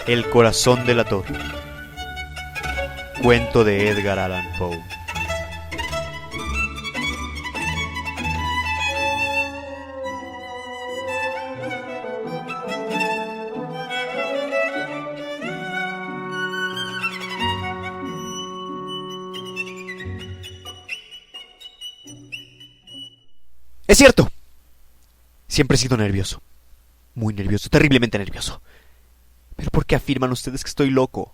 El corazón delator. Cuento de Edgar Allan Poe. Es cierto. Siempre he sido nervioso. Muy nervioso, terriblemente nervioso. ¿Pero por qué afirman ustedes que estoy loco?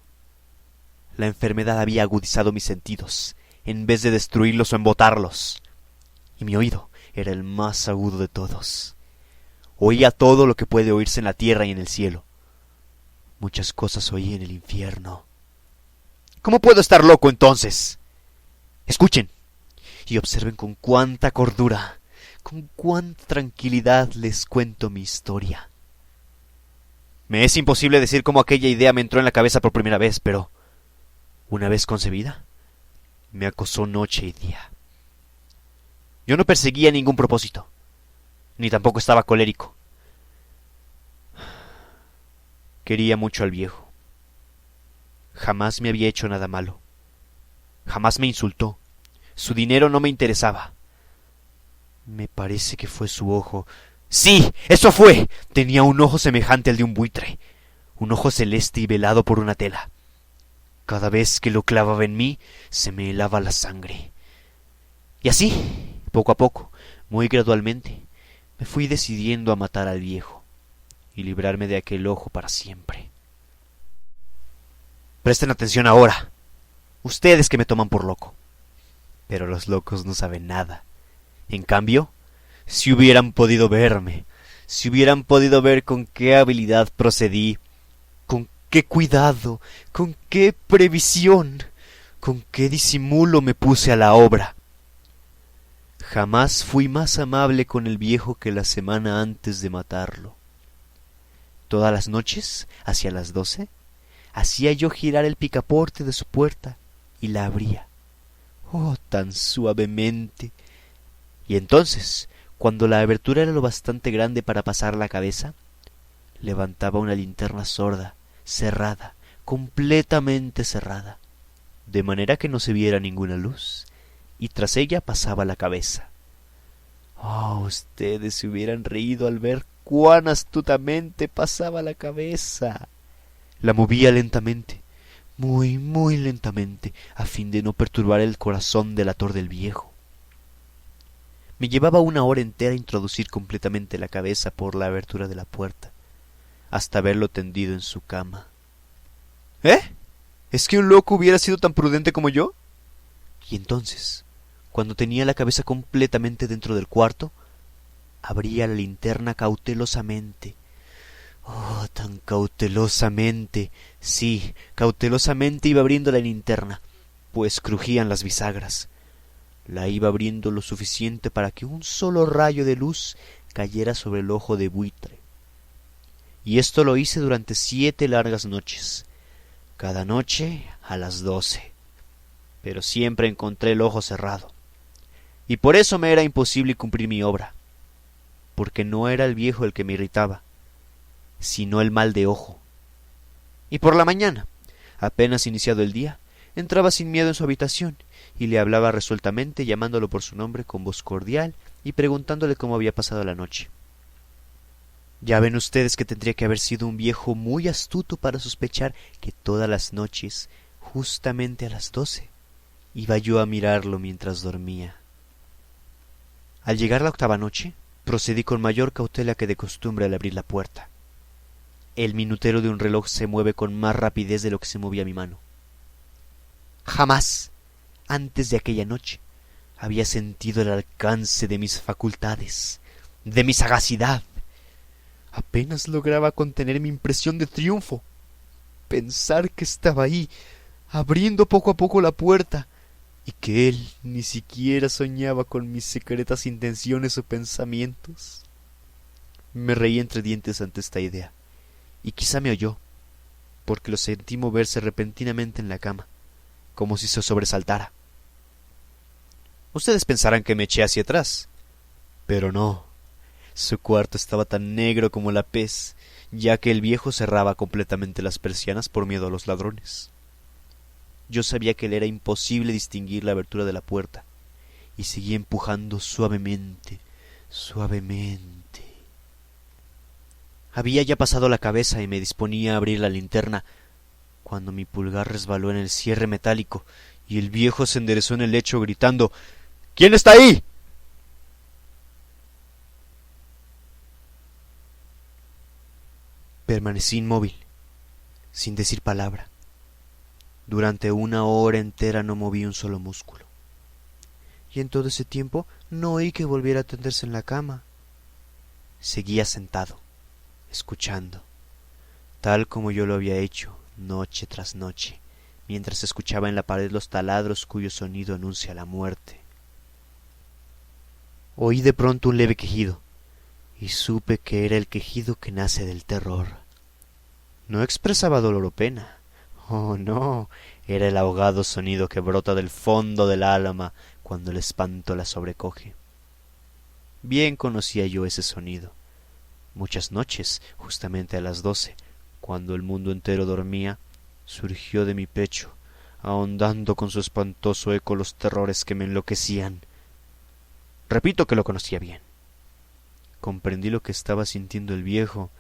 La enfermedad había agudizado mis sentidos, en vez de destruirlos o embotarlos. Y mi oído era el más agudo de todos. Oía todo lo que puede oírse en la tierra y en el cielo. Muchas cosas oí en el infierno. ¿Cómo puedo estar loco entonces? Escuchen y observen con cuánta cordura, con cuánta tranquilidad les cuento mi historia. Me es imposible decir cómo aquella idea me entró en la cabeza por primera vez, pero una vez concebida, me acosó noche y día. Yo no perseguía ningún propósito, ni tampoco estaba colérico. Quería mucho al viejo. Jamás me había hecho nada malo. Jamás me insultó. Su dinero no me interesaba. Me parece que fue su ojo. ¡Sí! ¡Eso fue! Tenía un ojo semejante al de un buitre, un ojo celeste y velado por una tela. Cada vez que lo clavaba en mí, se me helaba la sangre. Y así, poco a poco, muy gradualmente, me fui decidiendo a matar al viejo y librarme de aquel ojo para siempre. Presten atención ahora, ustedes que me toman por loco. Pero los locos no saben nada. En cambio, si hubieran podido verme, si hubieran podido ver con qué habilidad procedí, con qué cuidado, con qué previsión, con qué disimulo me puse a la obra. Jamás fui más amable con el viejo que la semana antes de matarlo. Todas las noches, hacia las 12, hacía yo girar el picaporte de su puerta y la abría. Oh, tan suavemente. Y entonces, cuando la abertura era lo bastante grande para pasar la cabeza, levantaba una linterna sorda, cerrada, completamente cerrada, de manera que no se viera ninguna luz, y tras ella pasaba la cabeza. Oh, ustedes se hubieran reído al ver cuán astutamente pasaba la cabeza. La movía lentamente, muy, muy lentamente, a fin de no perturbar el corazón delator del viejo. Me llevaba 1 hora entera introducir completamente la cabeza por la abertura de la puerta, hasta verlo tendido en su cama. ¿Eh? ¿Es que un loco hubiera sido tan prudente como yo? Y entonces, cuando tenía la cabeza completamente dentro del cuarto, abría la linterna cautelosamente. Oh, tan cautelosamente. Sí, cautelosamente iba abriendo la linterna, pues crujían las bisagras. La iba abriendo lo suficiente para que un solo rayo de luz cayera sobre el ojo de buitre. Y esto lo hice durante 7 largas noches, cada noche a las 12. Pero siempre encontré el ojo cerrado. Y por eso me era imposible cumplir mi obra, porque no era el viejo el que me irritaba, sino el mal de ojo. Y por la mañana, apenas iniciado el día, entraba sin miedo en su habitación y le hablaba resueltamente, llamándolo por su nombre con voz cordial y preguntándole cómo había pasado la noche. Ya ven ustedes que tendría que haber sido un viejo muy astuto para sospechar que todas las noches, justamente a las 12, iba yo a mirarlo mientras dormía. Al llegar la 8ª noche, procedí con mayor cautela que de costumbre al abrir la puerta. El minutero de un reloj se mueve con más rapidez de lo que se movía mi mano. Jamás, antes de aquella noche, había sentido el alcance de mis facultades, de mi sagacidad. Apenas lograba contener mi impresión de triunfo. Pensar que estaba ahí, abriendo poco a poco la puerta, y que él ni siquiera soñaba con mis secretas intenciones o pensamientos. Me reí entre dientes ante esta idea, y quizá me oyó, porque lo sentí moverse repentinamente en la cama, como si se sobresaltara. Ustedes pensarán que me eché hacia atrás, pero no. Su cuarto estaba tan negro como la pez, ya que el viejo cerraba completamente las persianas por miedo a los ladrones. Yo sabía que le era imposible distinguir la abertura de la puerta, y seguí empujando suavemente, suavemente. Había ya pasado la cabeza y me disponía a abrir la linterna, cuando mi pulgar resbaló en el cierre metálico, y el viejo se enderezó en el lecho gritando: —¿Quién está ahí? Permanecí inmóvil, sin decir palabra. Durante 1 hora entera no moví un solo músculo. Y en todo ese tiempo no oí que volviera a tenderse en la cama. Seguía sentado, escuchando, tal como yo lo había hecho noche tras noche, mientras escuchaba en la pared los taladros cuyo sonido anuncia la muerte. Oí de pronto un leve quejido, y supe que era el quejido que nace del terror. No expresaba dolor o pena. Oh, no, era el ahogado sonido que brota del fondo del alma cuando el espanto la sobrecoge. Bien conocía yo ese sonido. Muchas noches, justamente a las 12, cuando el mundo entero dormía, surgió de mi pecho, ahondando con su espantoso eco los terrores que me enloquecían. Repito que lo conocía bien. Comprendí lo que estaba sintiendo el viejo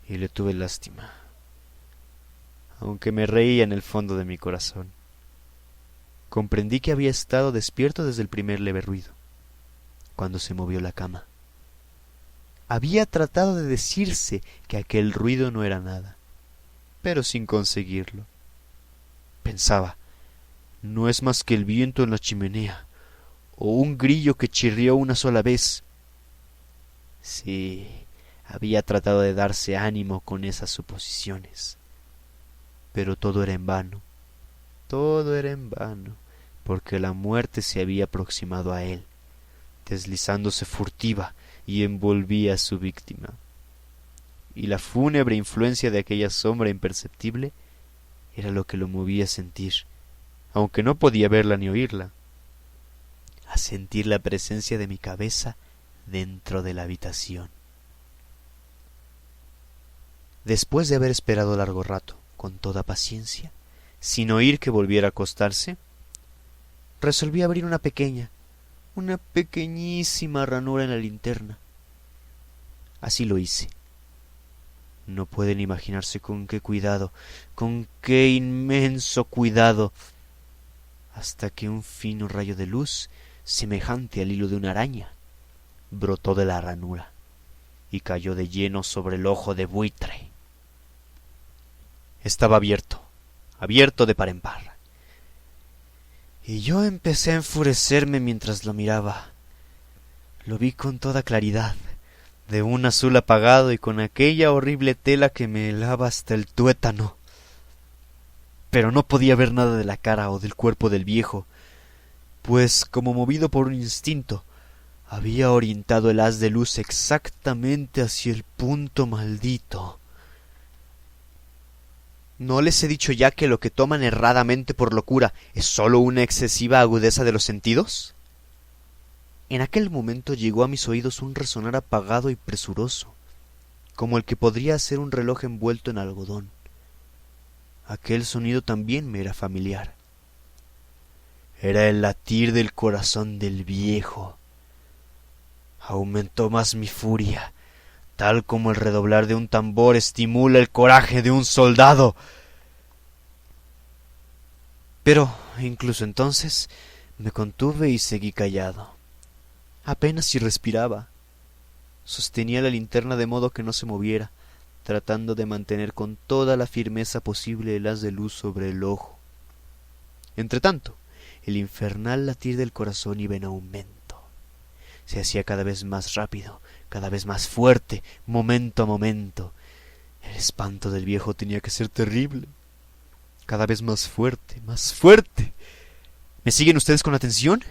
y le tuve lástima, aunque me reía en el fondo de mi corazón. Comprendí que había estado despierto desde el primer leve ruido, cuando se movió la cama. Había tratado de decirse que aquel ruido no era nada, pero sin conseguirlo. Pensaba, no es más que el viento en la chimenea, o un grillo que chirrió una sola vez. Sí, había tratado de darse ánimo con esas suposiciones, pero todo era en vano, porque la muerte se había aproximado a él, deslizándose furtiva, y envolvía a su víctima. Y la fúnebre influencia de aquella sombra imperceptible era lo que lo movía a sentir, aunque no podía verla ni oírla, a sentir la presencia de mi cabeza dentro de la habitación. Después de haber esperado largo rato, con toda paciencia, sin oír que volviera a acostarse, resolví abrir una pequeñísima ranura en la linterna. Así lo hice. No pueden imaginarse con qué cuidado, con qué inmenso cuidado, hasta que un fino rayo de luz, semejante al hilo de una araña, brotó de la ranura y cayó de lleno sobre el ojo de buitre. Estaba abierto de par en par, y yo empecé a enfurecerme mientras lo miraba. Lo vi con toda claridad, de un azul apagado y con aquella horrible tela que me helaba hasta el tuétano. Pero no podía ver nada de la cara o del cuerpo del viejo, pues, como movido por un instinto, había orientado el haz de luz exactamente hacia el punto maldito. ¿No les he dicho ya que lo que toman erradamente por locura es sólo una excesiva agudeza de los sentidos? En aquel momento llegó a mis oídos un resonar apagado y presuroso, como el que podría ser un reloj envuelto en algodón. Aquel sonido también me era familiar. Era el latir del corazón del viejo. Aumentó más mi furia, tal como el redoblar de un tambor estimula el coraje de un soldado. Pero, incluso entonces, me contuve y seguí callado. Apenas si respiraba. Sostenía la linterna de modo que no se moviera, tratando de mantener con toda la firmeza posible el haz de luz sobre el ojo. Entretanto, el infernal latir del corazón iba en aumento. Se hacía cada vez más rápido, cada vez más fuerte, momento a momento. El espanto del viejo tenía que ser terrible. Cada vez más fuerte, más fuerte. ¿Me siguen ustedes con atención?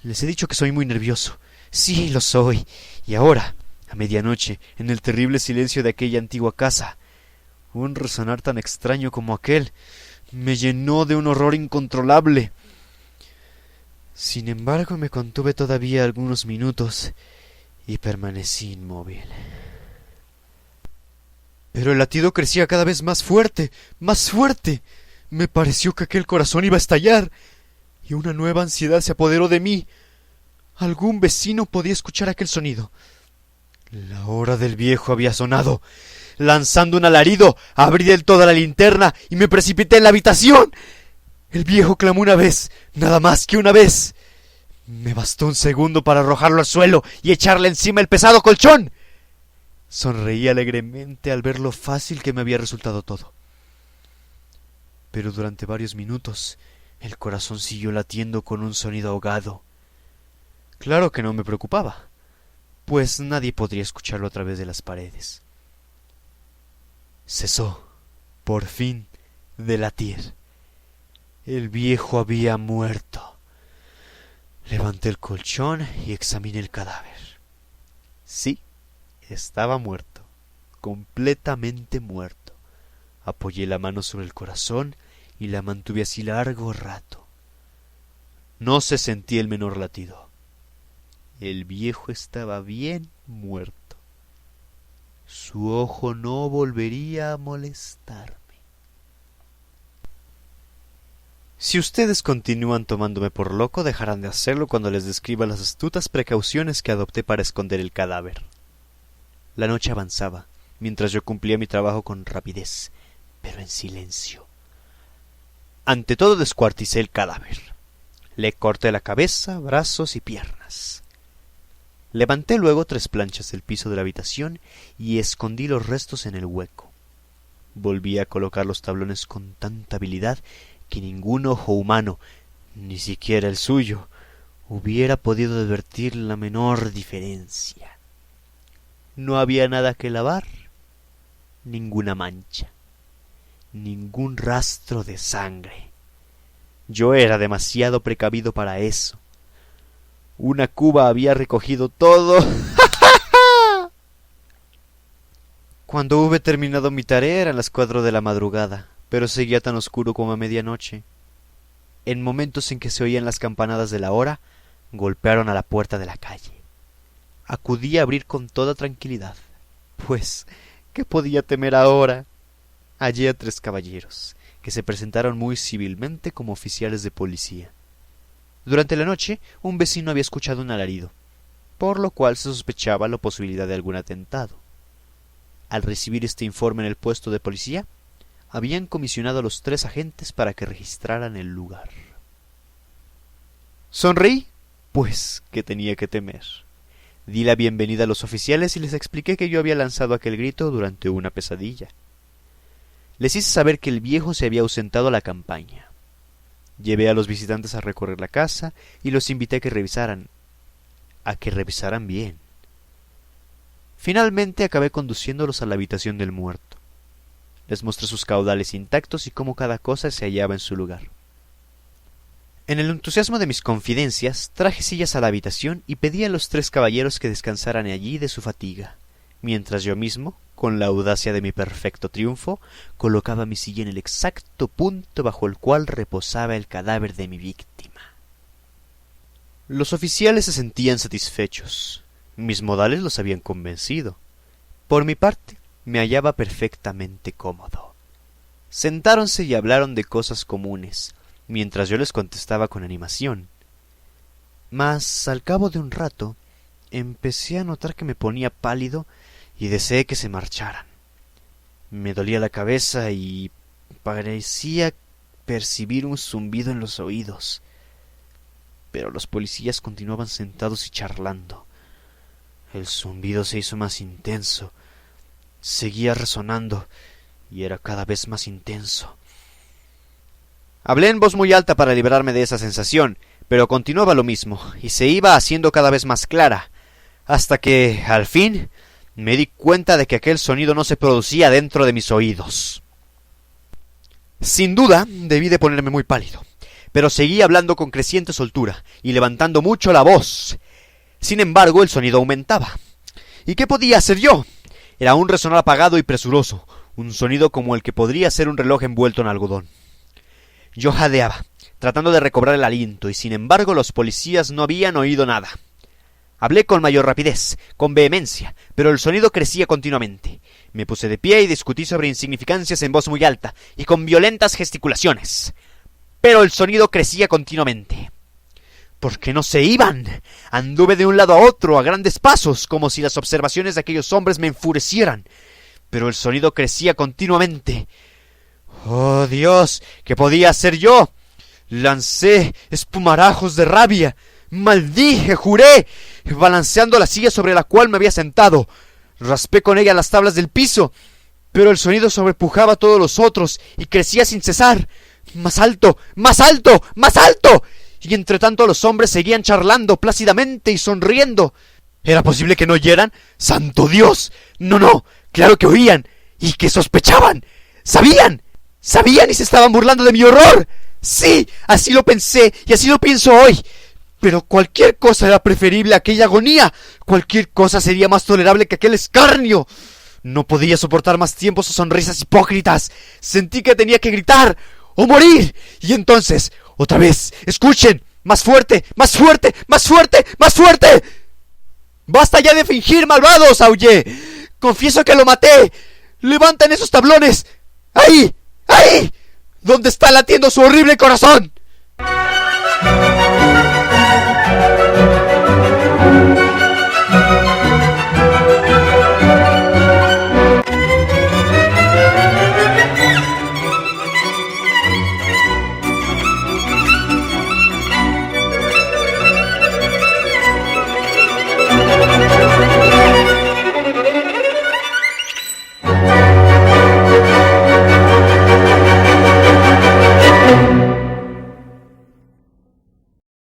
Les he dicho que soy muy nervioso. Sí, lo soy. Y ahora, A medianoche, en el terrible silencio de aquella antigua casa, un resonar tan extraño como aquel me llenó de un horror incontrolable. Sin embargo, me contuve todavía algunos minutos y permanecí inmóvil. Pero el latido crecía cada vez más fuerte, más fuerte. Me pareció que aquel corazón iba a estallar, y una nueva ansiedad se apoderó de mí. Algún vecino podía escuchar aquel sonido. La hora del viejo había sonado. Lanzando un alarido, abrí del todo la linterna y me precipité en la habitación. El viejo clamó una vez, nada más que una vez. Me bastó un segundo para arrojarlo al suelo y echarle encima el pesado colchón. Sonreí alegremente al ver lo fácil que me había resultado todo. Pero durante varios minutos el corazón siguió latiendo con un sonido ahogado. Claro que no me preocupaba, pues nadie podría escucharlo a través de las paredes. Cesó, por fin, de latir. El viejo había muerto. Levanté el colchón y examiné el cadáver. Sí, estaba muerto, completamente muerto. Apoyé la mano sobre el corazón y la mantuve así largo rato. No se sentía el menor latido. El viejo estaba bien muerto. Su ojo no volvería a molestarme. Si ustedes continúan tomándome por loco, dejarán de hacerlo cuando les describa las astutas precauciones que adopté para esconder el cadáver. La noche avanzaba, mientras yo cumplía mi trabajo con rapidez, pero en silencio. Ante todo descuarticé el cadáver. Le corté la cabeza, brazos y piernas. Levanté luego 3 planchas del piso de la habitación y escondí los restos en el hueco. Volví a colocar los tablones con tanta habilidad que ningún ojo humano, ni siquiera el suyo, hubiera podido advertir la menor diferencia. No había nada que lavar, ninguna mancha, ningún rastro de sangre. Yo era demasiado precavido para eso. Una cuba había recogido todo. Cuando hube terminado mi tarea eran las 4 de la madrugada, pero seguía tan oscuro como a medianoche. En momentos en que se oían las campanadas de la hora, golpearon a la puerta de la calle. Acudí a abrir con toda tranquilidad, pues, ¿qué podía temer ahora? Hallé a 3 caballeros, que se presentaron muy civilmente como oficiales de policía. Durante la noche, un vecino había escuchado un alarido, por lo cual se sospechaba la posibilidad de algún atentado. Al recibir este informe en el puesto de policía, habían comisionado a los 3 agentes para que registraran el lugar. Sonreí, pues, ¿qué tenía que temer? Di la bienvenida a los oficiales y les expliqué que yo había lanzado aquel grito durante una pesadilla. Les hice saber que el viejo se había ausentado a la campaña. Llevé a los visitantes a recorrer la casa y los invité a que revisaran bien. Finalmente acabé conduciéndolos a la habitación del muerto. Les mostré sus caudales intactos y cómo cada cosa se hallaba en su lugar. En el entusiasmo de mis confidencias, traje sillas a la habitación y pedí a los 3 caballeros que descansaran allí de su fatiga, mientras yo mismo, con la audacia de mi perfecto triunfo, colocaba mi silla en el exacto punto bajo el cual reposaba el cadáver de mi víctima. Los oficiales se sentían satisfechos. Mis modales los habían convencido. Por mi parte, me hallaba perfectamente cómodo. Sentáronse y hablaron de cosas comunes, mientras yo les contestaba con animación. Mas, al cabo de un rato, empecé a notar que me ponía pálido y deseé que se marcharan. Me dolía la cabeza y parecía percibir un zumbido en los oídos. Pero los policías continuaban sentados y charlando. El zumbido se hizo más intenso. Seguía resonando y era cada vez más intenso. Hablé en voz muy alta para librarme de esa sensación, pero continuaba lo mismo y se iba haciendo cada vez más clara, hasta que, al fin, me di cuenta de que aquel sonido no se producía dentro de mis oídos. Sin duda, debí de ponerme muy pálido, pero seguí hablando con creciente soltura y levantando mucho la voz. Sin embargo, el sonido aumentaba, ¿Y qué podía hacer yo? Era un resonar apagado y presuroso, un sonido como el que podría ser un reloj envuelto en algodón. Yo jadeaba, tratando de recobrar el aliento, y sin embargo los policías no habían oído nada. Hablé con mayor rapidez, con vehemencia, pero el sonido crecía continuamente. Me puse de pie y discutí sobre insignificancias en voz muy alta y con violentas gesticulaciones. Pero el sonido crecía continuamente. ¿Por qué no se iban? Anduve de un lado a otro a grandes pasos, como si las observaciones de aquellos hombres me enfurecieran. Pero el sonido crecía continuamente. ¡Oh, Dios! ¿Qué podía hacer yo? Lancé espumarajos de rabia. Maldije, juré, balanceando la silla sobre la cual me había sentado. Raspé con ella las tablas del piso, pero el sonido sobrepujaba a todos los otros y crecía sin cesar. ¡Más alto! ¡Más alto! ¡Más alto! Y entre tanto los hombres seguían charlando plácidamente y sonriendo. ¿Era posible que no oyeran? ¡Santo Dios! No, no, claro que oían y que sospechaban. ¡Sabían! ¡Sabían y se estaban burlando de mi horror! Sí, así lo pensé y así lo pienso hoy. Pero cualquier cosa era preferible a aquella agonía. Cualquier cosa sería más tolerable que aquel escarnio. No podía soportar más tiempo sus sonrisas hipócritas. Sentí que tenía que gritar o morir. Y entonces, otra vez, escuchen, más fuerte, más fuerte, más fuerte, más fuerte. ¡Basta ya de fingir, malvados!, aullé. Confieso que lo maté. Levanten esos tablones. ¡Ahí! ¡Ahí! ¿Dónde está latiendo su horrible corazón?